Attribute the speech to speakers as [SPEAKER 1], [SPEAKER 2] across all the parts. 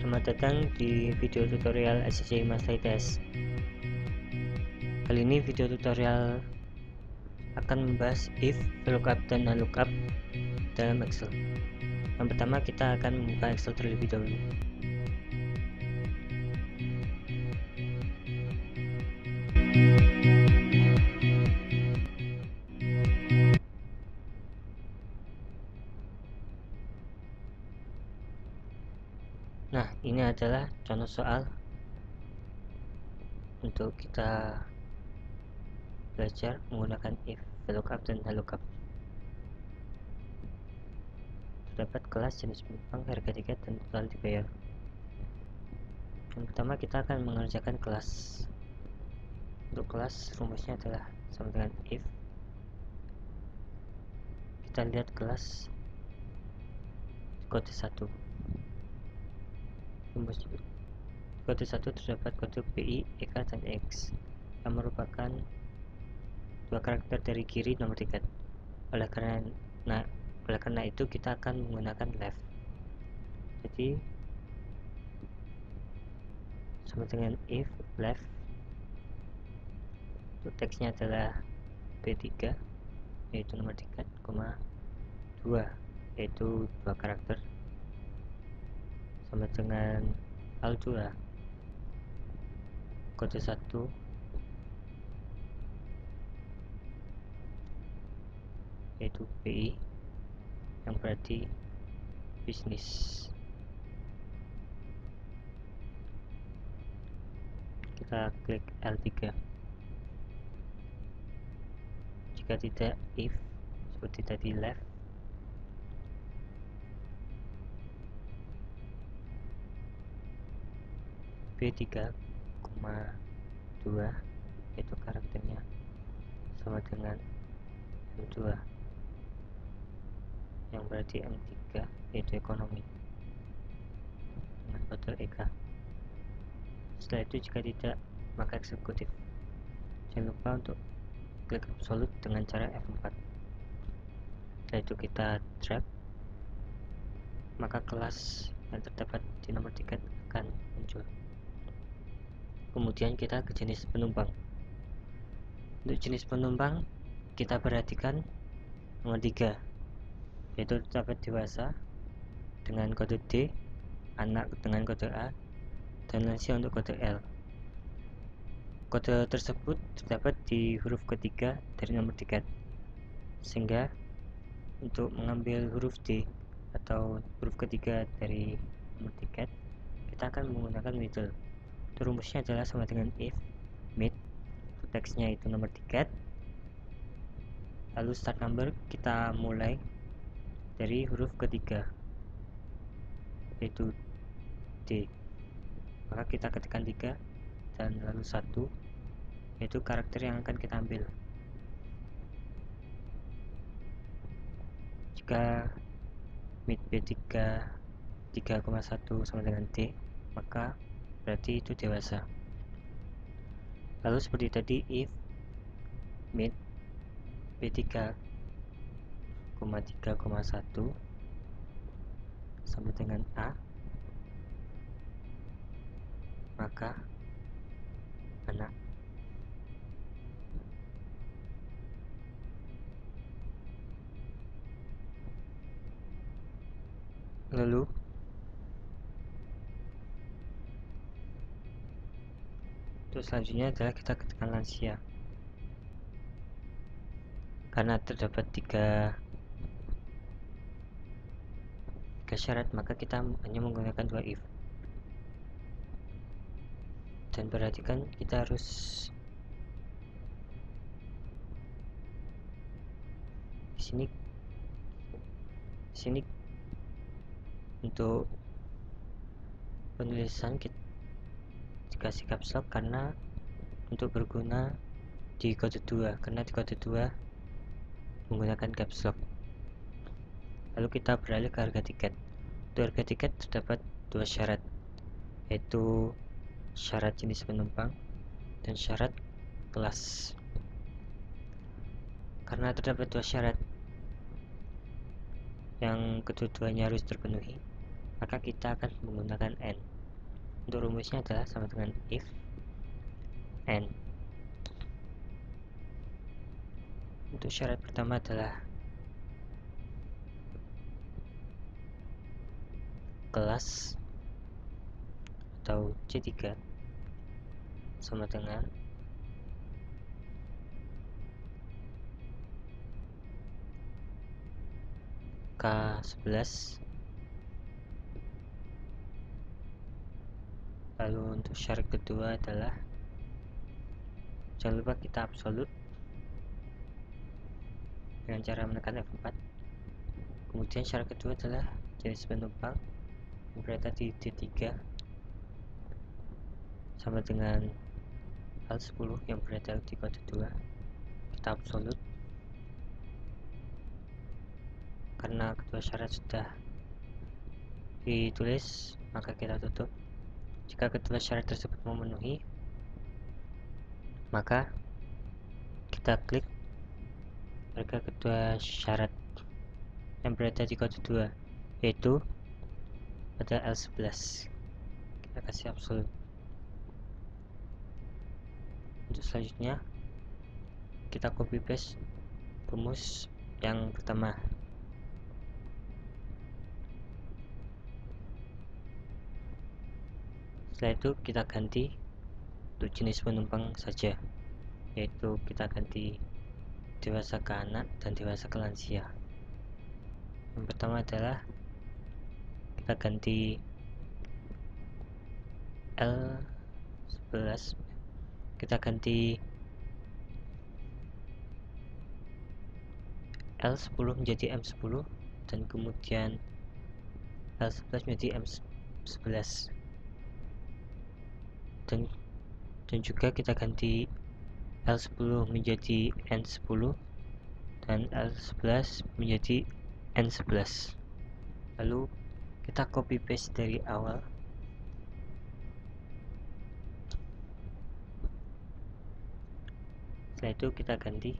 [SPEAKER 1] Selamat datang di video tutorial SCCI Monthly Test. Kali ini video tutorial akan membahas if, VLOOKUP, dan lookup dalam Excel. Yang pertama kita akan membuka Excel terlebih dahulu. Nah, ini adalah contoh soal untuk kita belajar menggunakan if, VLOOKUP, dan lookup. Terdapat kelas, jenis penumpang, harga tiket, dan total dibayar. Yang pertama kita akan mengerjakan kelas. Untuk kelas rumusnya adalah sama dengan if. Kita lihat kelas kode 1. Rumus kode 1 terdapat kode BI, EK, dan X yang merupakan dua karakter dari kiri nomor tiket. Oleh karena itu kita akan menggunakan left. Jadi sama dengan if left. Untuk teksnya adalah B3 yaitu nomor tiket, 2 yaitu dua karakter, sama dengan Al2 kode 1 yaitu BI yang berarti bisnis. Kita klik L3. Jika tidak, if seperti tadi left. B3, 2 yaitu karakternya sama dengan M2 yang berarti M3 yaitu ekonomi dengan kode EK. Setelah itu jika tidak, maka eksekutif. Jangan lupa untuk klik absolute dengan cara F4. Setelah itu kita drag, maka kelas yang terdapat di nomor tiket akan muncul. Kemudian kita ke jenis penumpang. Untuk jenis penumpang kita perhatikan nomor 3 yaitu terdapat dewasa dengan kode D, anak dengan kode A, dan lansia untuk kode L. Kode tersebut terdapat di huruf ketiga dari nomor tiket, sehingga untuk mengambil huruf D atau huruf ketiga dari nomor tiket kita akan menggunakan middle. Rumusnya adalah sama dengan if mid, teksnya itu nomor tiket, lalu start number kita mulai dari huruf ketiga yaitu D, maka kita ketikkan 3 dan lalu 1 yaitu karakter yang akan kita ambil. Jika mid B3 3,1 sama dengan D, maka berarti itu dewasa. Lalu seperti tadi, if mid B3, 3,1 sama dengan A, maka anak. Lalu untuk selanjutnya adalah kita ketikkan lansia. Karena terdapat tiga syarat, maka kita hanya menggunakan 2 if. Dan perhatikan kita harus di sini untuk penulisan kita dikasih caps lock karena untuk berguna di kode 2, karena di kode 2 menggunakan caps lock. Lalu kita beralih ke harga tiket. Untuk harga tiket terdapat 2 syarat, yaitu syarat jenis penumpang dan syarat kelas. Karena terdapat 2 syarat yang kedua-duanya harus terpenuhi, maka kita akan menggunakan N. Untuk rumusnya adalah sama dengan if n. Untuk syarat pertama adalah kelas atau C3 sama dengan K11. Lalu untuk syarat kedua adalah jangan lupa kita absolut dengan cara menekan F4. Kemudian syarat kedua adalah jenis penumpang yang berada di D3 sama dengan L10 yang berada di kode 2. Kita absolut karena kedua syarat sudah ditulis, maka kita tutup. Jika kedua syarat tersebut memenuhi, maka kita klik harga kedua syarat yang berada di kode 2, yaitu pada L11. Kita kasih absolut. Untuk selanjutnya kita copy paste rumus yang pertama. Setelah itu kita ganti untuk jenis penumpang saja, yaitu kita ganti dewasa ke anak dan dewasa ke lansia. Yang pertama adalah kita ganti L11, kita ganti L10 menjadi M10 dan kemudian L11 menjadi M11, dan juga kita ganti L10 menjadi N10 dan L11 menjadi N11. Lalu kita copy paste dari awal. Setelah itu kita ganti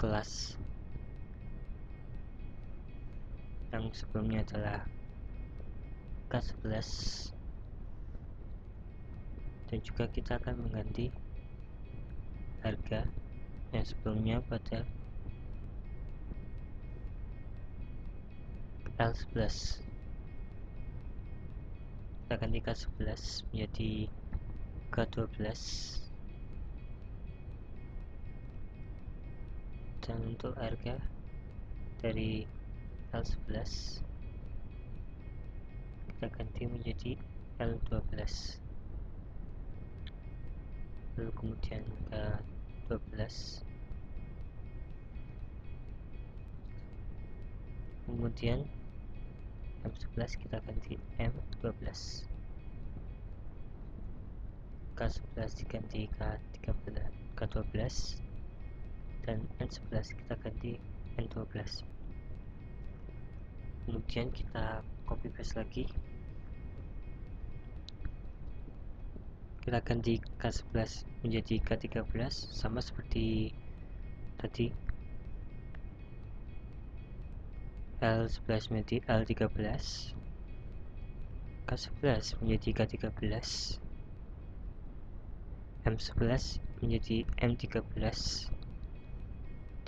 [SPEAKER 1] kelas yang sebelumnya adalah K11, dan juga kita akan mengganti harga yang sebelumnya pada L11. Kita ganti K11 menjadi K12, dan untuk harga dari L11 kita ganti menjadi L12. Lalu kemudian K12, kemudian M11 kita ganti M12, K11 diganti K12, dan N11 kita ganti N12. Kemudian kita copy paste lagi, kita ganti K11 menjadi K13 sama seperti tadi. L11 menjadi L13, K11 menjadi K13, M11 menjadi M13,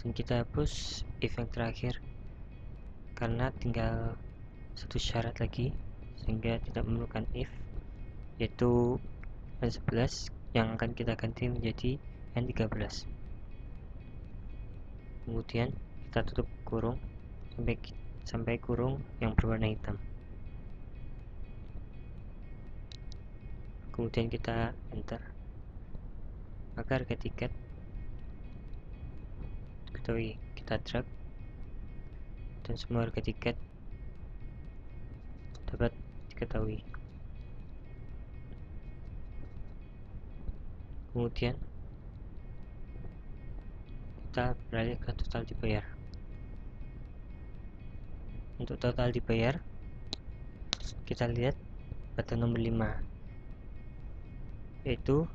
[SPEAKER 1] dan kita hapus if yang terakhir karena tinggal satu syarat lagi sehingga tidak memerlukan if, yaitu N11 yang akan kita ganti menjadi N13. Kemudian kita tutup kurung sampai kurung yang berwarna hitam. Kemudian kita enter, maka harga tiket ketahui kita drag dan semua harga tiket dapat diketahui. Kemudian kita beralih ke total dibayar. Untuk total dibayar kita lihat pada nomor 5, yaitu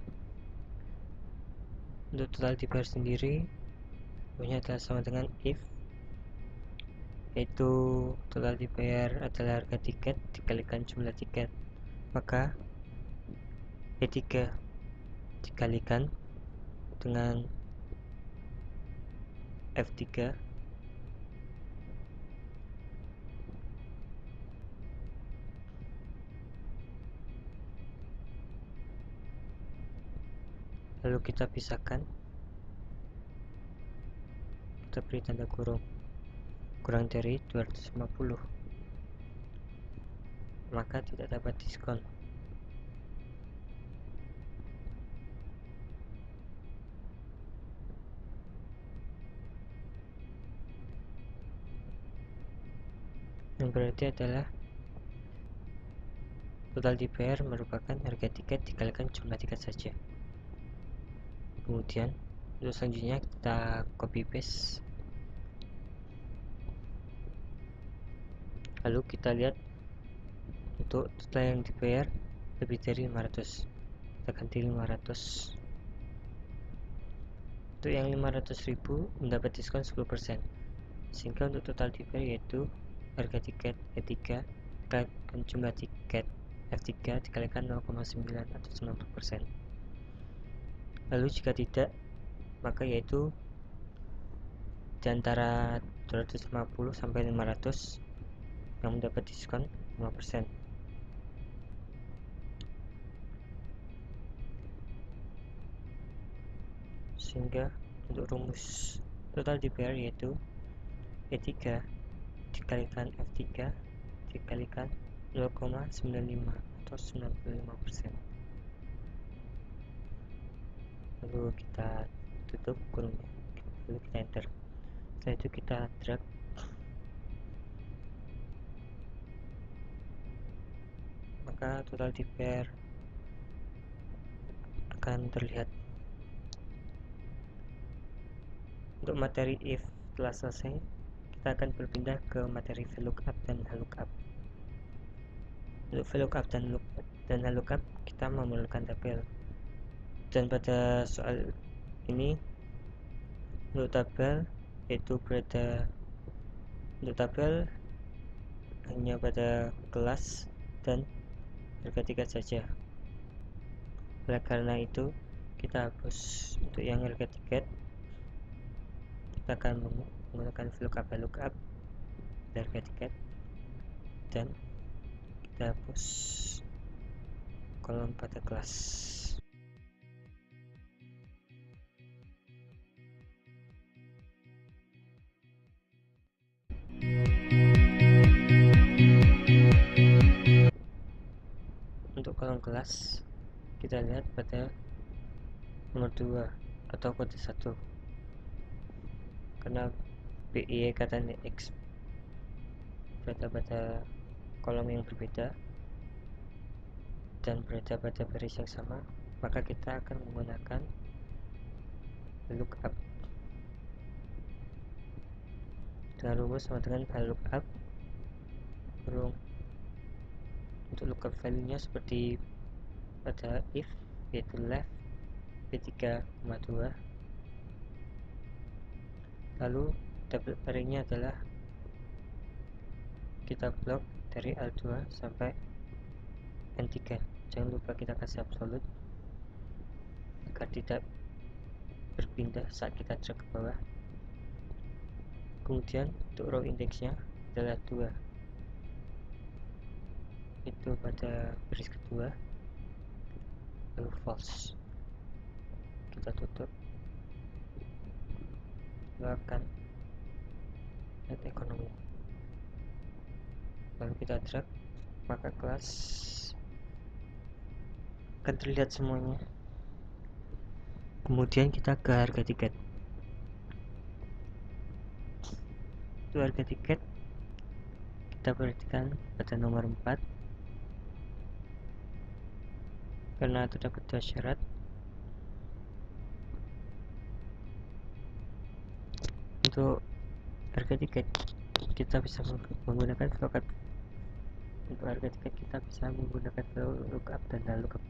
[SPEAKER 1] untuk total dibayar sendiri punya adalah sama dengan if yaitu total dibayar adalah harga tiket dikalikan jumlah tiket, maka E3 dikalikan dengan F3 lalu kita pisahkan, kita beri tanda kurung dari 250, maka tidak dapat diskon. Yang berarti adalah total dibayar merupakan harga tiket dikalikan jumlah tiket saja. Kemudian untuk selanjutnya kita copy paste, lalu kita lihat untuk total yang dibayar lebih dari 500, kita ganti 500. Untuk yang 500.000 mendapat diskon 10%, sehingga untuk total dibayar yaitu harga tiket E3 dikalikan jumlah tiket F3 dikalikan 0,9 atau 90%. Lalu jika tidak, maka yaitu di antara 250 sampai 500 yang mendapat diskon 5%. Sehingga untuk rumus total dibayar yaitu E3 dikalikan F3 dikalikan 0,95 atau 95%. Lalu kita tutup kurungnya, lalu kita enter. Setelah itu kita drag, maka total dibayar akan terlihat. Untuk materi if telah selesai, kita akan berpindah ke materi VLOOKUP dan HLOOKUP. Untuk VLOOKUP dan HLOOKUP kita memerlukan tabel, dan pada soal ini untuk tabel yaitu berada untuk tabel hanya pada kelas dan harga tiket saja. Oleh karena itu kita hapus untuk yang harga tiket, kita akan menggunakan VLOOKUP HLOOKUP harga tiket, dan kita hapus kolom pada kelas. Untuk kolom kelas kita lihat pada nomor 2 atau kode 1, karena BY kata X berada pada kolom yang berbeda dan berada pada baris yang sama, maka kita akan menggunakan lookup dengan rumus sama dengan lookup kurung. Untuk lookup value-nya seperti pada if, yaitu left P3,2, lalu tabel array-nya adalah kita blok dari L2 sampai N3. Jangan lupa kita kasih absolute agar tidak berpindah saat kita drag ke bawah. Kemudian untuk row indeksnya adalah 2, itu pada baris kedua, lalu false. Kita tutup, lalu akan net ekonomi, lalu kita drag, maka kelas akan terlihat semuanya. Kemudian kita ke harga tiket. Untuk harga tiket kita perhatikan pada nomor 4, karena terdapat dua syarat. Untuk harga tiket kita bisa menggunakan VLOOKUP. Untuk harga tiket kita bisa menggunakan VLOOKUP dan HLOOKUP.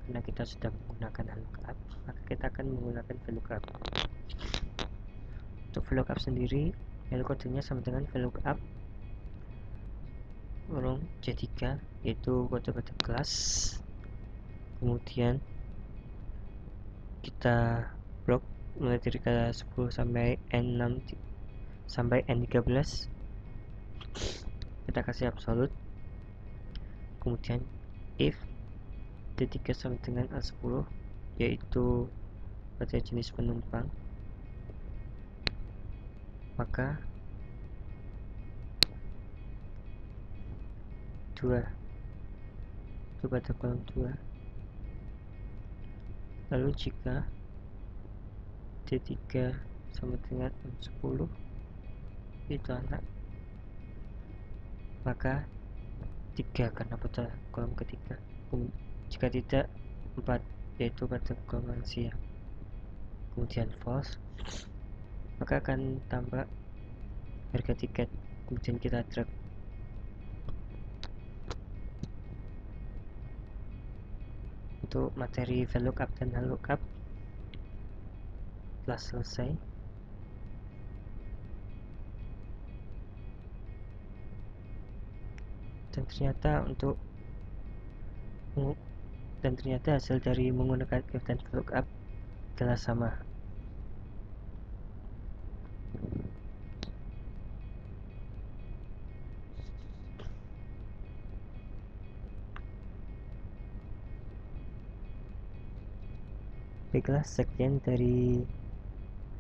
[SPEAKER 1] Karena kita sudah menggunakan HLOOKUP, maka kita akan menggunakan VLOOKUP. Untuk VLOOKUP sendiri, kodenya sama dengan VLOOKUP Urung C3 yaitu kode-kode kelas, kemudian kita blok mulai dari kata 10 sampai N6 sampai N13, kita kasih absolute, kemudian if D3 sama dengan A10 yaitu pada jenis penumpang, maka 2 itu pada kolom 2. Lalu jika D3 sama dengan M10 itu anak, maka 3 karena pada kolom ketiga. Jika tidak 4 yaitu pada kolom siang. Kemudian false, maka akan tambah harga tiket, kemudian kita drag. Untuk materi VLOOKUP dan LOOKUP telah selesai. Dan ternyata hasil dari menggunakan if dan VLOOKUP adalah sama. Baiklah, sekian dari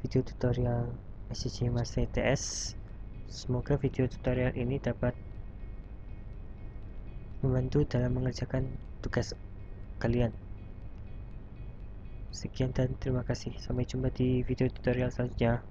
[SPEAKER 1] video tutorial SCCM Master ITS. Semoga video tutorial ini dapat membantu dalam mengerjakan tugas kalian. Sekian dan terima kasih. Sampai jumpa di video tutorial selanjutnya.